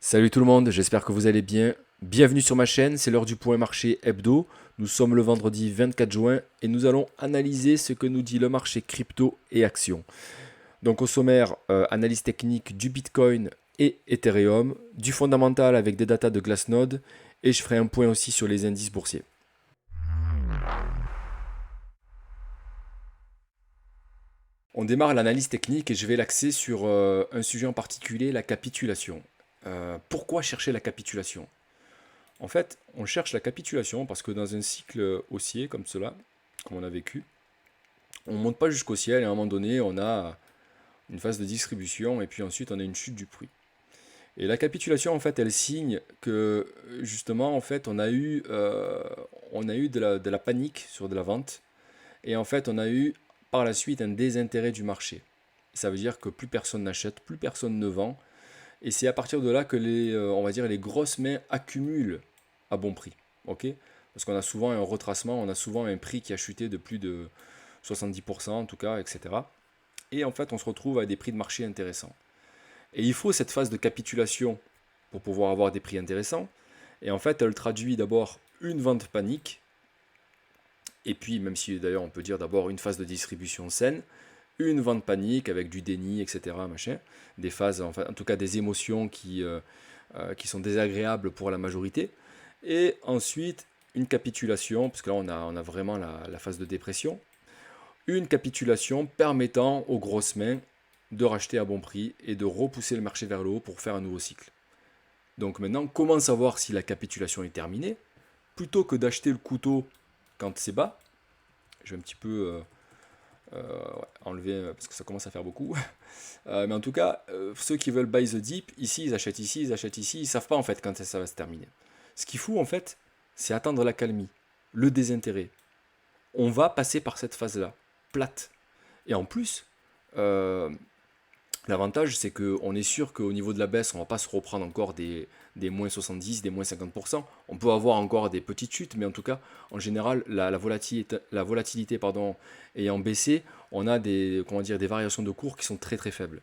Salut tout le monde, j'espère que vous allez bien. Bienvenue sur ma chaîne, c'est l'heure du point marché hebdo. Nous sommes le vendredi 24 juin et nous allons analyser ce que nous dit le marché crypto et actions. Donc au sommaire, analyse technique du Bitcoin et Ethereum, du fondamental avec des datas de Glassnode et je ferai un point aussi sur les indices boursiers. On démarre l'analyse technique et je vais l'axer sur un sujet en particulier, la capitulation. Pourquoi chercher la capitulation? En fait, on cherche la capitulation parce que dans un cycle haussier comme cela, comme on a vécu, on ne monte pas jusqu'au ciel et à un moment donné, on a une phase de distribution et puis ensuite on a une chute du prix. Et la capitulation, en fait, elle signe que justement, en fait, on a eu de la panique sur de la vente et en fait, on a eu par la suite un désintérêt du marché. Ça veut dire que plus personne n'achète, plus personne ne vend. Et c'est à partir de là que on va dire, les grosses mains accumulent à bon prix. Ok? Parce qu'on a souvent un retracement, on a souvent un prix qui a chuté de plus de 70% en tout cas, etc. Et en fait, on se retrouve à des prix de marché intéressants. Et il faut cette phase de capitulation pour pouvoir avoir des prix intéressants. Et en fait, elle traduit d'abord une vente panique, et puis même si d'ailleurs on peut dire d'abord une phase de distribution saine, une vente panique avec du déni, etc. Machin, des phases, enfin, en tout cas des émotions qui sont désagréables pour la majorité. Et ensuite, une capitulation, parce que là on a vraiment la phase de dépression, une capitulation permettant aux grosses mains de racheter à bon prix et de repousser le marché vers le haut pour faire un nouveau cycle. Donc maintenant, comment savoir si la capitulation est terminée? Plutôt que d'acheter le couteau quand c'est bas, je vais un petit peu ouais, enlever parce que ça commence à faire beaucoup. Mais en tout cas, ceux qui veulent buy the deep, ici ils achètent ici, ils achètent ici, ils savent pas en fait quand ça va se terminer. Ce qu'il faut en fait, c'est attendre la calmie, le désintérêt. On va passer par cette phase-là, plate. Et en plus, euh, l'avantage c'est qu'on est sûr qu'au niveau de la baisse, on va pas se reprendre encore des moins 70, des moins 50%. On peut avoir encore des petites chutes, mais en tout cas, en général, la volatilité pardon, ayant baissé, on a des, comment dire, des variations de cours qui sont très très faibles.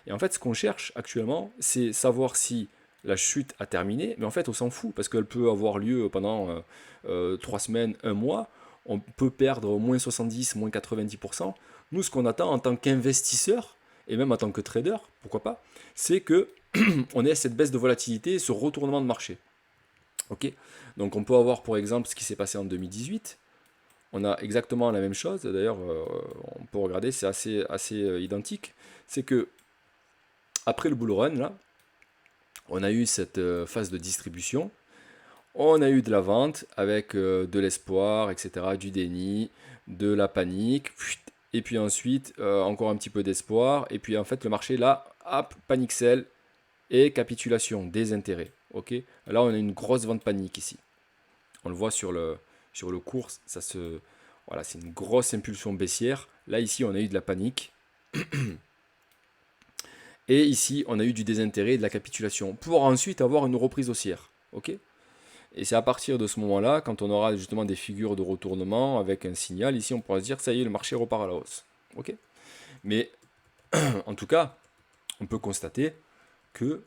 Et en fait, ce qu'on cherche actuellement, c'est savoir si la chute a terminé, mais en fait, on s'en fout, parce qu'elle peut avoir lieu pendant 3 semaines, un mois. On peut perdre moins 70, moins 90%. Nous, ce qu'on attend en tant qu'investisseur, et même en tant que trader, pourquoi pas, c'est que on ait cette baisse de volatilité, ce retournement de marché. Ok. Donc on peut avoir pour exemple ce qui s'est passé en 2018. On a exactement la même chose. D'ailleurs, on peut regarder, c'est assez identique. C'est que après le bull run, là, on a eu cette phase de distribution. On a eu de la vente avec de l'espoir, etc., du déni, de la panique, et puis ensuite encore un petit peu d'espoir, et puis en fait le marché là, hop, panique sell et capitulation des intérêts. Ok, là on a une grosse vente panique ici. On le voit sur le cours, voilà, c'est une grosse impulsion baissière. Là ici on a eu de la panique, et ici on a eu du désintérêt et de la capitulation, pour ensuite avoir une reprise haussière. Ok. Et c'est à partir de ce moment-là, quand on aura justement des figures de retournement avec un signal, ici on pourra se dire, ça y est, le marché repart à la hausse. Ok. Mais en tout cas, on peut constater que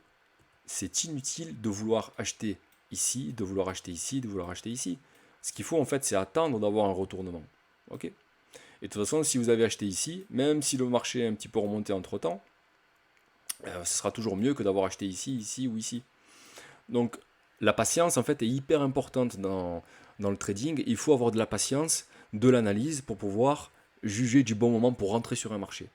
c'est inutile de vouloir acheter ici, de vouloir acheter ici, de vouloir acheter ici. Ce qu'il faut en fait, c'est attendre d'avoir un retournement. Ok. Et de toute façon, si vous avez acheté ici, même si le marché est un petit peu remonté entre temps, ce sera toujours mieux que d'avoir acheté ici, ici ou ici. Donc la patience en fait est hyper importante dans le trading. Il faut avoir de la patience, de l'analyse pour pouvoir juger du bon moment pour rentrer sur un marché.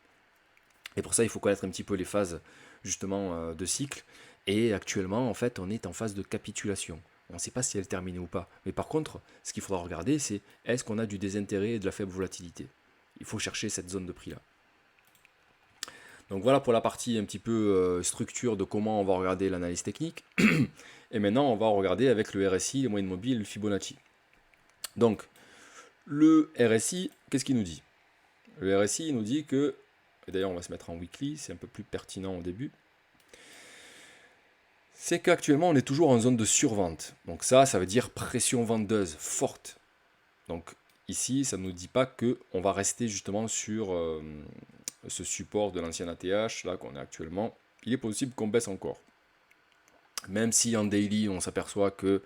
Et pour ça, il faut connaître un petit peu les phases justement de cycle. Et actuellement, en fait, on est en phase de capitulation. On ne sait pas si elle est terminée ou pas. Mais par contre, ce qu'il faudra regarder, c'est est-ce qu'on a du désintérêt et de la faible volatilité. Il faut chercher cette zone de prix là. Donc voilà pour la partie un petit peu structure de comment on va regarder l'analyse technique. Et maintenant, on va regarder avec le RSI, les moyennes mobiles, le Fibonacci. Donc, le RSI, qu'est-ce qu'il nous dit? Le RSI il nous dit que, et d'ailleurs on va se mettre en weekly, c'est un peu plus pertinent au début, c'est qu'actuellement on est toujours en zone de survente. Donc ça veut dire pression vendeuse forte. Donc ici, ça ne nous dit pas qu'on va rester justement sur ce support de l'ancien ATH, là qu'on est actuellement. Il est possible qu'on baisse encore. Même si en daily, on s'aperçoit que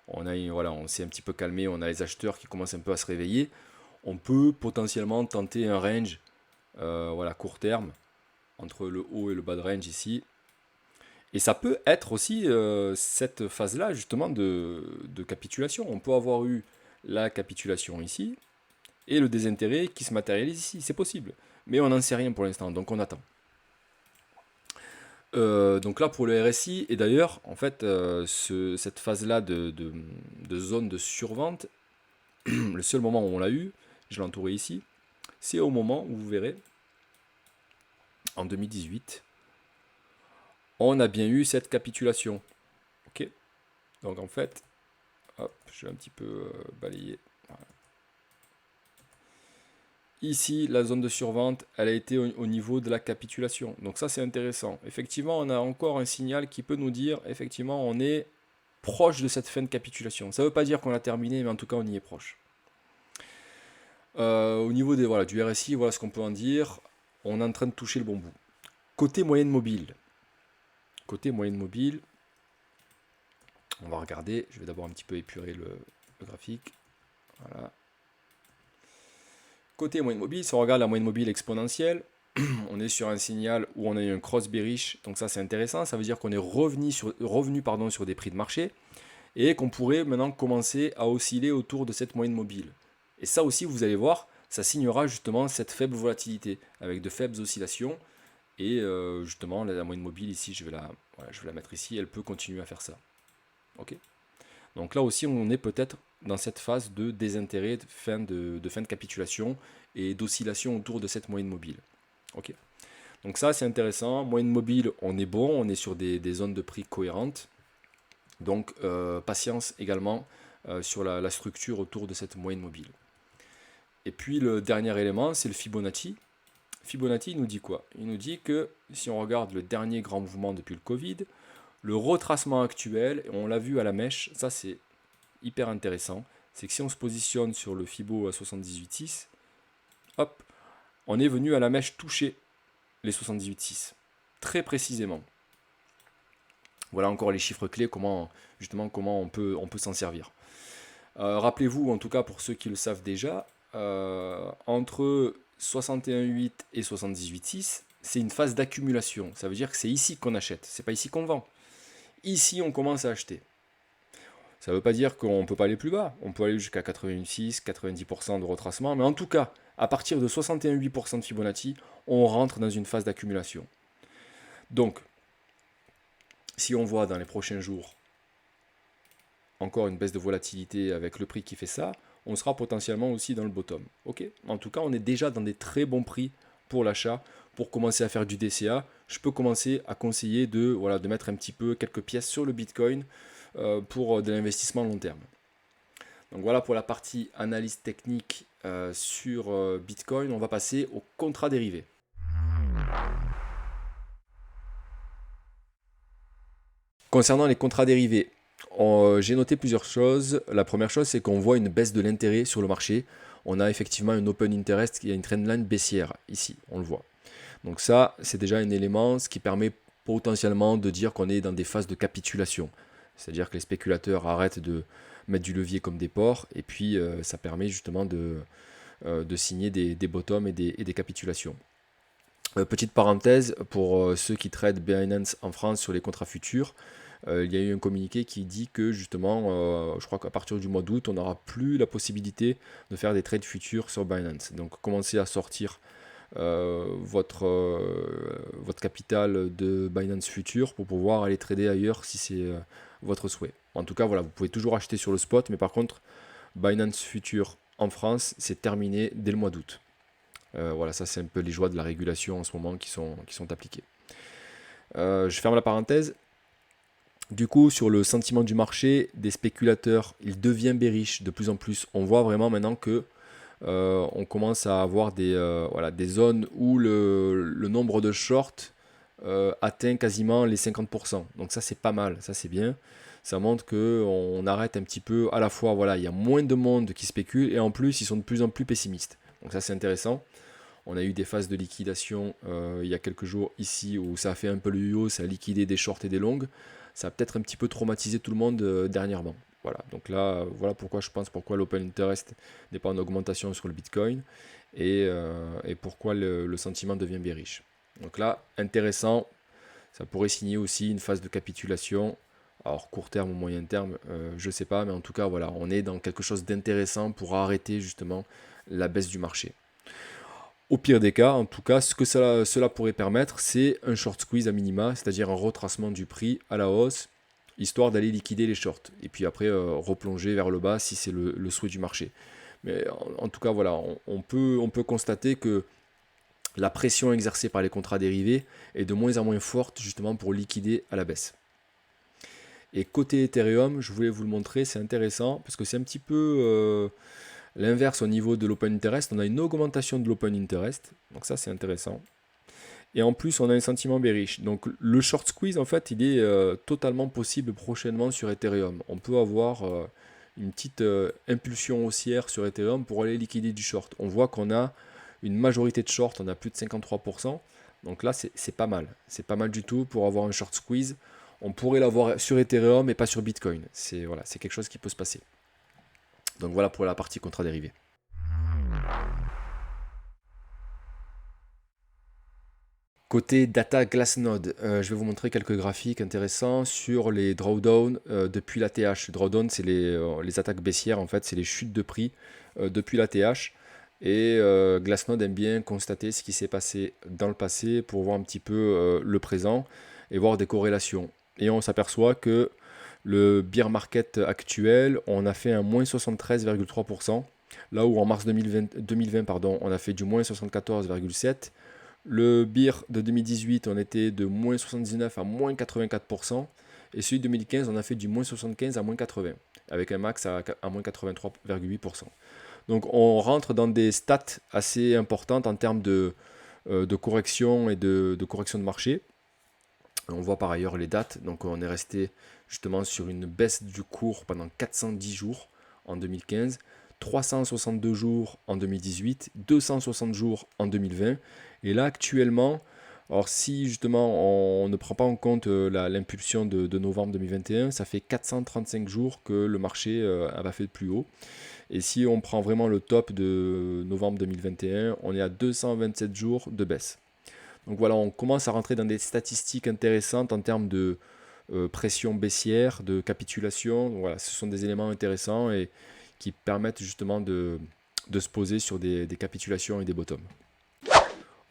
voilà, on s'est un petit peu calmé, on a les acheteurs qui commencent un peu à se réveiller, on peut potentiellement tenter un range voilà, court terme entre le haut et le bas de range ici. Et ça peut être aussi cette phase-là justement de capitulation. On peut avoir eu la capitulation ici et le désintérêt qui se matérialise ici. C'est possible. Mais on n'en sait rien pour l'instant, donc on attend. Donc là pour le RSI, et d'ailleurs, en fait, cette phase-là de zone de survente, le seul moment où on l'a eu, je l'ai entouré ici, c'est au moment où vous verrez, en 2018, on a bien eu cette capitulation. Ok. Donc en fait, hop, je vais un petit peu balayer. Voilà. Ici, la zone de survente, elle a été au niveau de la capitulation. Donc ça, c'est intéressant. Effectivement, on a encore un signal qui peut nous dire, effectivement, on est proche de cette fin de capitulation. Ça ne veut pas dire qu'on a terminé, mais en tout cas, on y est proche. Au niveau voilà, du RSI, voilà ce qu'on peut en dire. On est en train de toucher le bon bout. Côté moyenne mobile. Côté moyenne mobile, on va regarder. Je vais d'abord un petit peu épurer le graphique. Voilà. Côté moyenne mobile, si on regarde la moyenne mobile exponentielle, on est sur un signal où on a eu un cross bearish, donc ça c'est intéressant, ça veut dire qu'on est revenu sur des prix de marché et qu'on pourrait maintenant commencer à osciller autour de cette moyenne mobile. Et ça aussi, vous allez voir, ça signera justement cette faible volatilité avec de faibles oscillations et justement la moyenne mobile ici, je vais la mettre ici, elle peut continuer à faire ça. Ok. Donc là aussi, on est peut-être dans cette phase de désintérêt, de fin de capitulation et d'oscillation autour de cette moyenne mobile. Ok. Donc ça, c'est intéressant. Moyenne mobile, on est bon, on est sur des zones de prix cohérentes. Donc patience également sur la structure autour de cette moyenne mobile. Et puis le dernier élément, c'est le Fibonacci. Fibonacci, il nous dit quoi? Il nous dit que si on regarde le dernier grand mouvement depuis le Covid, le retracement actuel, et on l'a vu à la mèche, ça c'est hyper intéressant, c'est que si on se positionne sur le Fibo à 78,6, hop, on est venu à la mèche toucher les 78,6, très précisément. Voilà encore les chiffres clés, comment on peut s'en servir. Rappelez-vous, en tout cas pour ceux qui le savent déjà, entre 61,8 et 78,6, c'est une phase d'accumulation. Ça veut dire que c'est ici qu'on achète, c'est pas ici qu'on vend. Ici, on commence à acheter. Ça ne veut pas dire qu'on ne peut pas aller plus bas. On peut aller jusqu'à 86, 90% de retracement. Mais en tout cas, à partir de 61,8% de Fibonacci, on rentre dans une phase d'accumulation. Donc, si on voit dans les prochains jours encore une baisse de volatilité avec le prix qui fait ça, on sera potentiellement aussi dans le bottom. Ok. En tout cas, on est déjà dans des très bons prix pour l'achat. Pour commencer à faire du DCA, je peux commencer à conseiller de mettre un petit peu quelques pièces sur le Bitcoin pour de l'investissement long terme. Donc voilà pour la partie analyse technique sur Bitcoin. On va passer aux contrats dérivés. Concernant les contrats dérivés, j'ai noté plusieurs choses. La première chose, c'est qu'on voit une baisse de l'intérêt sur le marché. On a effectivement une open interest qui a une trendline baissière ici, on le voit. Donc ça, c'est déjà un élément, ce qui permet potentiellement de dire qu'on est dans des phases de capitulation. C'est-à-dire que les spéculateurs arrêtent de mettre du levier comme des porcs, et puis ça permet justement de signer des bottoms et des capitulations. Petite parenthèse, pour ceux qui tradent Binance en France sur les contrats futurs, il y a eu un communiqué qui dit que justement, je crois qu'à partir du mois d'août, on n'aura plus la possibilité de faire des trades futurs sur Binance. Donc commencez à sortir votre capital de Binance Future pour pouvoir aller trader ailleurs si c'est votre souhait. En tout cas, voilà, vous pouvez toujours acheter sur le spot, mais par contre, Binance Future en France, c'est terminé dès le mois d'août. Voilà, ça c'est un peu les joies de la régulation en ce moment qui sont appliquées. Je ferme la parenthèse. Du coup, sur le sentiment du marché, des spéculateurs, il devient bearish de plus en plus. On voit vraiment maintenant que on commence à avoir des zones où le nombre de shorts atteint quasiment les 50%. Donc ça c'est pas mal, ça c'est bien. Ça montre qu'on arrête un petit peu, à la fois il y a moins de monde qui spécule et en plus ils sont de plus en plus pessimistes. Donc ça c'est intéressant. On a eu des phases de liquidation il y a quelques jours ici où ça a fait un peu le yo-yo, ça a liquidé des shorts et des longues. Ça a peut-être un petit peu traumatisé tout le monde dernièrement. Voilà, donc là, voilà pourquoi je pense pourquoi l'open interest n'est pas en augmentation sur le Bitcoin et pourquoi le sentiment devient bearish. Donc là, intéressant, ça pourrait signer aussi une phase de capitulation. Alors court terme ou moyen terme, je ne sais pas, mais en tout cas, voilà, on est dans quelque chose d'intéressant pour arrêter justement la baisse du marché. Au pire des cas, en tout cas, ce que cela pourrait permettre, c'est un short squeeze à minima, c'est-à-dire un retracement du prix à la hausse, histoire d'aller liquider les shorts, et puis après replonger vers le bas si c'est le souhait du marché. Mais en tout cas, voilà, on peut constater que la pression exercée par les contrats dérivés est de moins en moins forte justement pour liquider à la baisse. Et côté Ethereum, je voulais vous le montrer, c'est intéressant parce que c'est un petit peu l'inverse au niveau de l'open interest. On a une augmentation de l'open interest, donc ça c'est intéressant. Et en plus, on a un sentiment bearish. Donc le short squeeze, en fait, il est totalement possible prochainement sur Ethereum. On peut avoir une petite impulsion haussière sur Ethereum pour aller liquider du short. On voit qu'on a une majorité de short, on a plus de 53%. Donc là, c'est pas mal. C'est pas mal du tout pour avoir un short squeeze. On pourrait l'avoir sur Ethereum et pas sur Bitcoin. C'est voilà, c'est quelque chose qui peut se passer. Donc voilà pour la partie contrat dérivé. Côté data Glassnode, je vais vous montrer quelques graphiques intéressants sur les drawdowns depuis l'ATH. Drawdown, c'est les attaques baissières, en fait, c'est les chutes de prix depuis l'ATH. Et Glassnode aime bien constater ce qui s'est passé dans le passé pour voir un petit peu le présent et voir des corrélations. Et on s'aperçoit que le bear market actuel, on a fait un moins 73,3%, là où en mars 2020 pardon, on a fait du moins 74,7%. Le bear de 2018, on était de moins 79 à moins 84%. Et celui de 2015, on a fait du moins 75 à moins 80, avec un max à moins 83,8%. Donc on rentre dans des stats assez importantes en termes de correction et de correction de marché. On voit par ailleurs les dates. Donc on est resté justement sur une baisse du cours pendant 410 jours en 2015. 362 jours en 2018, 260 jours en 2020. Et là, actuellement, alors si justement on ne prend pas en compte l'impulsion de novembre 2021, ça fait 435 jours que le marché a fait de plus haut. Et si on prend vraiment le top de novembre 2021, on est à 227 jours de baisse. Donc voilà, on commence à rentrer dans des statistiques intéressantes en termes de pression baissière, de capitulation. Donc voilà, ce sont des éléments intéressants et qui permettent justement de se poser sur des capitulations et des bottoms.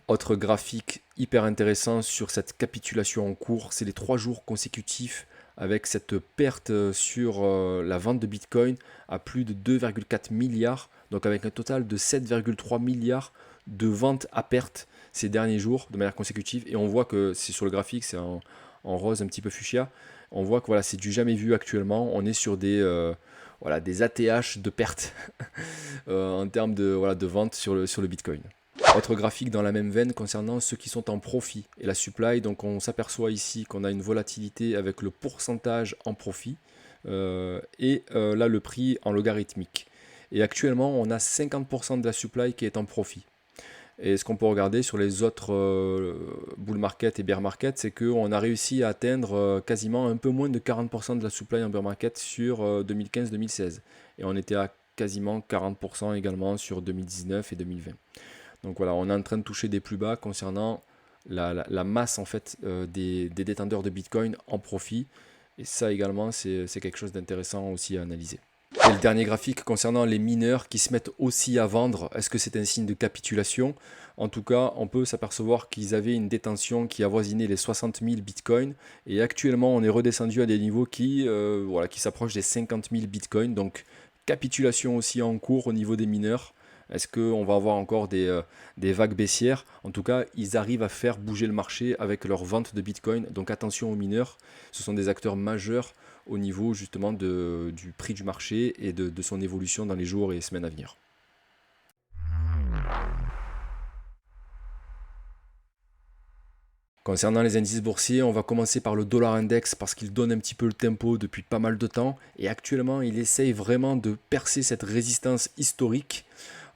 Autre graphique hyper intéressant sur cette capitulation en cours, c'est les 3 jours consécutifs avec cette perte sur la vente de Bitcoin à plus de 2,4 milliards, donc avec un total de 7,3 milliards de ventes à perte ces derniers jours de manière consécutive. Et on voit que c'est sur le graphique, c'est en rose un petit peu fuchsia. On voit que voilà, c'est du jamais vu actuellement. On est sur des ATH de perte en termes de vente sur le Bitcoin. Autre graphique dans la même veine concernant ceux qui sont en profit et la supply. Donc on s'aperçoit ici qu'on a une volatilité avec le pourcentage en profit et là le prix en logarithmique. Et actuellement on a 50% de la supply qui est en profit. Et ce qu'on peut regarder sur les autres bull market et bear market, c'est qu'on a réussi à atteindre quasiment un peu moins de 40% de la supply en bear market sur 2015-2016. Et on était à quasiment 40% également sur 2019 et 2020. Donc voilà, on est en train de toucher des plus bas concernant la masse en fait des détenteurs de Bitcoin en profit. Et ça également, c'est quelque chose d'intéressant aussi à analyser. Et le dernier graphique concernant les mineurs qui se mettent aussi à vendre, est-ce que c'est un signe de capitulation? En tout cas, on peut s'apercevoir qu'ils avaient une détention qui avoisinait les 60 000 bitcoins et actuellement on est redescendu à des niveaux qui s'approchent des 50 000 bitcoins. Donc capitulation aussi en cours au niveau des mineurs. Est-ce qu'on va avoir encore des vagues baissières? En tout cas, ils arrivent à faire bouger le marché avec leur vente de bitcoin. Donc attention aux mineurs, ce sont des acteurs majeurs au niveau justement du prix du marché et de son évolution dans les jours et semaines à venir. Concernant les indices boursiers, on va commencer par le dollar index parce qu'il donne un petit peu le tempo depuis pas mal de temps et actuellement il essaye vraiment de percer cette résistance historique.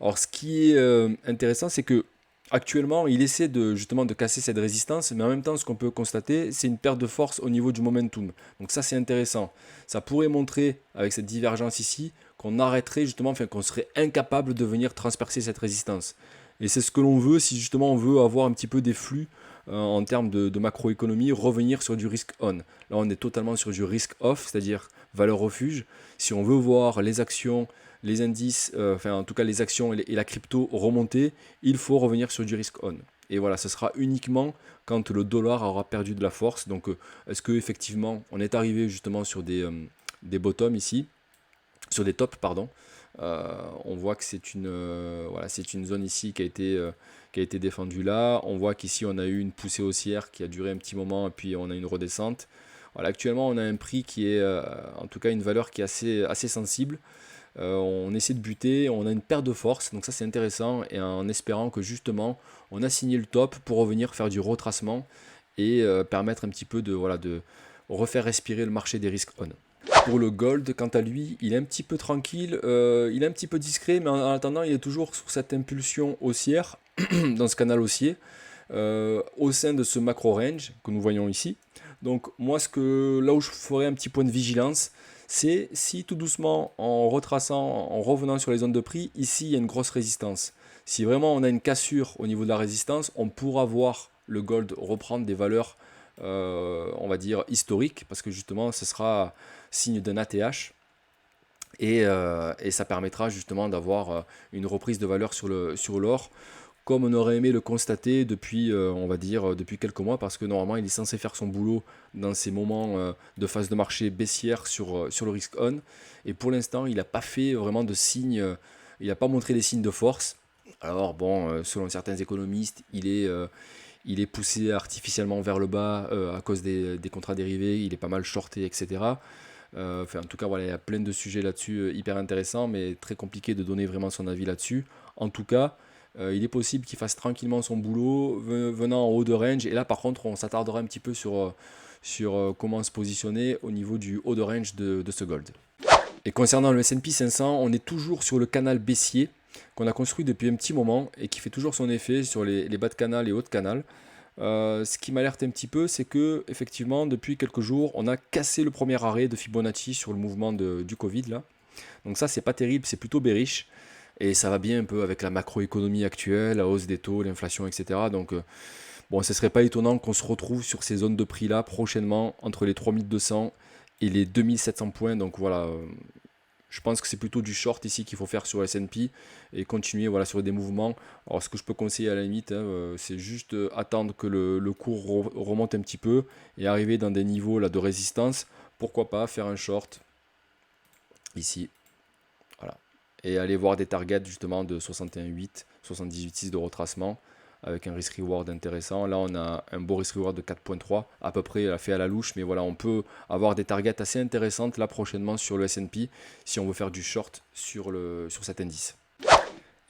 Alors ce qui est intéressant, c'est que Actuellement, il essaie justement de casser cette résistance, mais en même temps, ce qu'on peut constater, c'est une perte de force au niveau du momentum. Donc ça, c'est intéressant. Ça pourrait montrer, avec cette divergence ici, qu'on arrêterait justement, enfin qu'on serait incapable de venir transpercer cette résistance. Et c'est ce que l'on veut si justement on veut avoir un petit peu des flux en termes de macroéconomie, revenir sur du risk on. Là, on est totalement sur du risk off, c'est-à-dire valeur refuge. Si on veut voir les actions, les indices, enfin en tout cas les actions et la crypto remonter, il faut revenir sur du risk on. Et voilà, ce sera uniquement quand le dollar aura perdu de la force. Donc est-ce que effectivement on est arrivé justement sur des bottoms ici, sur des tops pardon. On voit que c'est voilà, c'est une zone ici qui a été défendue là. On voit qu'ici on a eu une poussée haussière qui a duré un petit moment et puis on a une redescente. Voilà, actuellement on a un prix qui est en tout cas une valeur qui est assez sensible. On essaie de buter, on a une perte de force, donc ça c'est intéressant, et en espérant que justement on a signé le top pour revenir faire du retracement et permettre un petit peu voilà, de refaire respirer le marché des risques on. Pour le gold, quant à lui, il est un petit peu tranquille, il est un petit peu discret, mais en attendant il est toujours sur cette impulsion haussière, dans ce canal haussier, au sein de ce macro range que nous voyons ici. Donc moi là où je ferai un petit point de vigilance, c'est si tout doucement, en retraçant, en revenant sur les zones de prix, ici il y a une grosse résistance. Si vraiment on a une cassure au niveau de la résistance, on pourra voir le gold reprendre des valeurs, on va dire, historiques, parce que justement ce sera signe d'un ATH. Et ça permettra justement d'avoir une reprise de valeur sur l'or, comme on aurait aimé le constater depuis, on va dire, depuis quelques mois, parce que normalement il est censé faire son boulot dans ces moments de phase de marché baissière sur le risk on, et pour l'instant il n'a pas fait vraiment de signes, il n'a pas montré des signes de force. Alors bon, selon certains économistes, il est poussé artificiellement vers le bas à cause des contrats dérivés, il est pas mal shorté, etc. En tout cas, voilà, il y a plein de sujets là-dessus hyper intéressants, mais très compliqué de donner vraiment son avis là-dessus. En tout cas, il est possible qu'il fasse tranquillement son boulot venant en haut de range. Et là, par contre, on s'attardera un petit peu sur comment se positionner au niveau du haut de range de ce gold. Et concernant le S&P 500, on est toujours sur le canal baissier qu'on a construit depuis un petit moment et qui fait toujours son effet sur les bas de canal et hauts de canal. Ce qui m'alerte un petit peu, c'est que effectivement, depuis quelques jours, on a cassé le premier arrêt de Fibonacci sur le mouvement du Covid là. Donc ça, c'est pas terrible, c'est plutôt bearish. Et ça va bien un peu avec la macroéconomie actuelle, la hausse des taux, l'inflation, etc. Donc bon, ce serait pas étonnant qu'on se retrouve sur ces zones de prix là prochainement entre les 3200 et les 2700 points. Donc voilà, je pense que c'est plutôt du short ici qu'il faut faire sur S&P et continuer voilà, sur des mouvements. Alors ce que je peux conseiller à la limite, c'est juste attendre que le cours remonte un petit peu et arriver dans des niveaux là, de résistance. Pourquoi pas faire un short ici. Voilà. Et aller voir des targets justement de 61,8, 78,6 de retracement avec un risk reward intéressant. Là, on a un beau risk reward de 4.3, à peu près fait à la louche, mais voilà, on peut avoir des targets assez intéressantes là prochainement sur le S&P si on veut faire du short sur cet indice.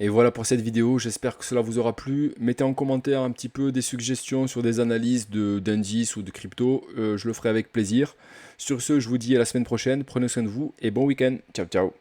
Et voilà pour cette vidéo, j'espère que cela vous aura plu. Mettez en commentaire un petit peu des suggestions sur des analyses d'indices ou de crypto, je le ferai avec plaisir. Sur ce, je vous dis à la semaine prochaine, prenez soin de vous et bon week-end. Ciao, ciao.